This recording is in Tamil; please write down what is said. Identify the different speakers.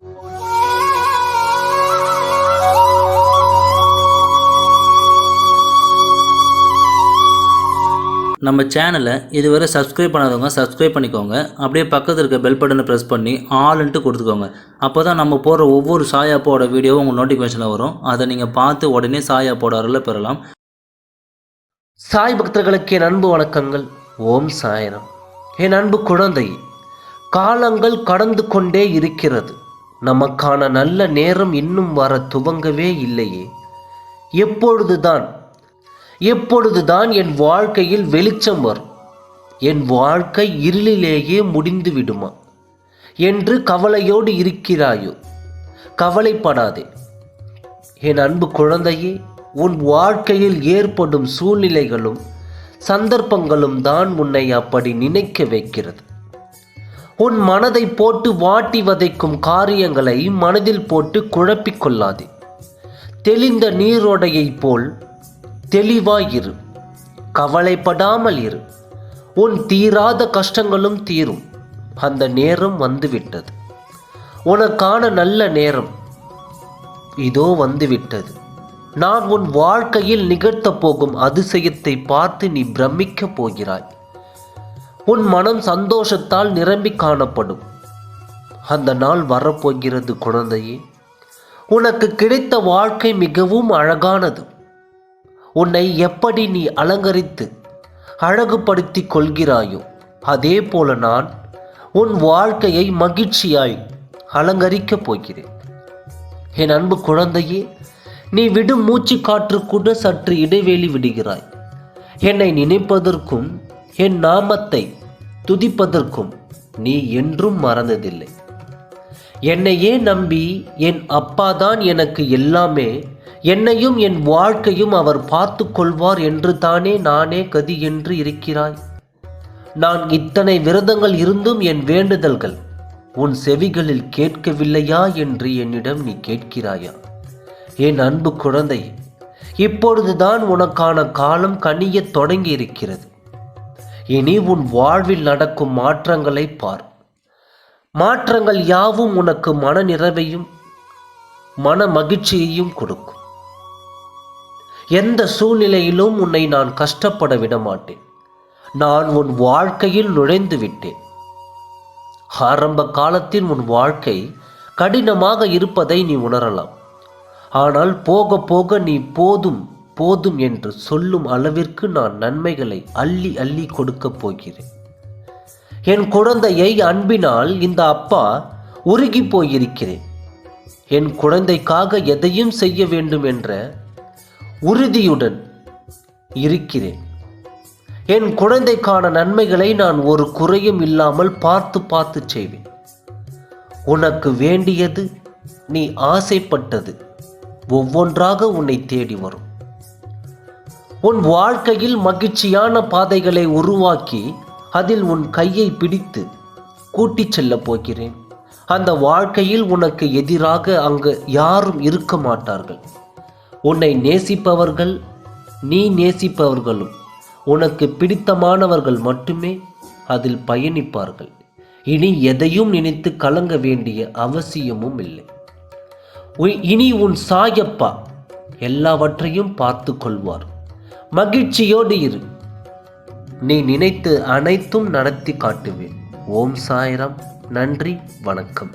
Speaker 1: நம்ம சேனலை இதுவரை சப்ஸ்கிரைப் பண்ணாதவங்க சப்ஸ்கிரைப் பண்ணிக்கோங்க. அப்படியே பக்கத்தில் இருக்க பெல் பட்டனை ப்ரெஸ் பண்ணி ஆல்ன்ட்டு கொடுத்துக்கோங்க. அப்போ தான் நம்ம போடுற ஒவ்வொரு சாய் அப்போட வீடியோவும் உங்கள் நோட்டிஃபிகேஷனில் வரும். அதை நீங்கள் பார்த்து உடனே சாய் அப்போட அருளை பெறலாம்.
Speaker 2: சாய் பக்தர்களுக்கு என் அன்பு வணக்கங்கள். ஓம் சாய்ராம். என் அன்பு குழந்தை, காலங்கள் கடந்து கொண்டே இருக்கிறது. நமக்கான நல்ல நேரம் இன்னும் வர துவங்கவே இல்லையே. எப்பொழுதுதான் என் வாழ்க்கையில் வெளிச்சம் வரும், என் வாழ்க்கை இருளிலேயே முடிந்து விடுமா என்று கவலையோடு இருக்கிறாயோ? கவலைப்படாதே என் அன்பு குழந்தையே. உன் வாழ்க்கையில் ஏற்படும் சூழ்நிலைகளும் சந்தர்ப்பங்களும் தான் உன்னை அப்படி நினைக்க வைக்கிறது. உன் மனதை போட்டு வாட்டி வதைக்கும் காரியங்களை மனதில் போட்டு குழப்பிக்கொள்ளாதே. தெளிந்த நீரோடையைப் போல் தெளிவாயிரு, கவலைப்படாமல் இரு. உன் தீராத கஷ்டங்களும் தீரும். அந்த நேரம் வந்துவிட்டது. உனக்கான நல்ல நேரம் இதோ வந்துவிட்டது. நான் உன் வாழ்க்கையில் நிகழ்த்தப் போகும் அதிசயத்தை பார்த்து நீ பிரமிக்கப் போகிறாய். உன் மனம் சந்தோஷத்தால் நிரம்பி காணப்படும். அந்த நாள் வரப்போகிறது குழந்தையே. உனக்கு கிடைத்த வாழ்க்கை மிகவும் அழகானது. உன்னை எப்படி நீ அலங்கரித்து அழகுபடுத்தி கொள்கிறாயோ அதே போல நான் உன் வாழ்க்கையை மகிழ்ச்சியாய் அலங்கரிக்கப் போகிறேன். என் அன்பு குழந்தையே, நீ விடும் மூச்சு காற்று கூட சற்று இடைவெளி விடுகிறாய். என்னை நினைப்பதற்கும் என் நாமத்தை துதிப்பதற்கும் நீ என்றும் மறந்ததில்லை. என்னையே நம்பி என் அப்பாதான் எனக்கு எல்லாமே, என்னையும் என் வாழ்க்கையும் அவர் பார்த்து கொள்வார் என்று தானே நானே கதி என்று இருக்கிறாய். நான் இத்தனை விரதங்கள் இருந்தும் என் வேண்டுதல்கள் உன் செவிகளில் கேட்கவில்லையா என்று என்னிடம் நீ கேட்கிறாயா? என் அன்பு குழந்தை, இப்பொழுதுதான் உனக்கான காலம் கனியத் தொடங்கி இருக்கிறது. இனி உன் வாழ்வில் நடக்கும் மாற்றங்களை பார். மாற்றங்கள் யாவும் உனக்கு மன நிறைவையும் மன மகிழ்ச்சியையும் கொடுக்கும். எந்த சூழ்நிலையிலும் உன்னை நான் கஷ்டப்பட விட மாட்டேன். நான் உன் வாழ்க்கையில் நுழைந்து விட்டேன். ஆரம்ப காலத்தில் உன் வாழ்க்கை கடினமாக இருப்பதை நீ உணரலாம். ஆனால் போக போக நீ போதும் போதும் என்று சொல்லும் அளவிற்கு நான் நன்மைகளை அள்ளி அள்ளி கொடுக்கப் போகிறேன். என் குழந்தையை அன்பினால் இந்த அப்பா உருகி போயிருக்கிறேன். என் குழந்தைக்காக எதையும் செய்ய வேண்டும் என்ற உறுதியுடன் இருக்கிறேன். என் குழந்தைக்கான நன்மைகளை நான் ஒரு குறையும் இல்லாமல் பார்த்து செய்வேன். உனக்கு வேண்டியது, நீ ஆசைப்பட்டது ஒவ்வொன்றாக உன்னை தேடி வரும். உன் வாழ்க்கையில் மகிழ்ச்சியான பாதைகளை உருவாக்கி அதில் உன் கையை பிடித்து கூட்டிச் செல்லப் போகிறேன். அந்த வாழ்க்கையில் உனக்கு எதிராக அங்கு யாரும் இருக்க மாட்டார்கள். உன்னை நேசிப்பவர்கள், நீ நேசிப்பவர்களும் உனக்கு பிடித்தமானவர்கள் மட்டுமே அதில் பயணிப்பார்கள். இனி எதையும் நினைத்து கலங்க வேண்டிய அவசியமும் இல்லை. இனி உன் சாயப்பா எல்லாவற்றையும் பார்த்து கொள்வார். மகிழ்ச்சியோடு இரு. நீ நினைத்து அனைத்தும் நடத்தி காட்டுவேன். ஓம் சாய்ராம். நன்றி, வணக்கம்.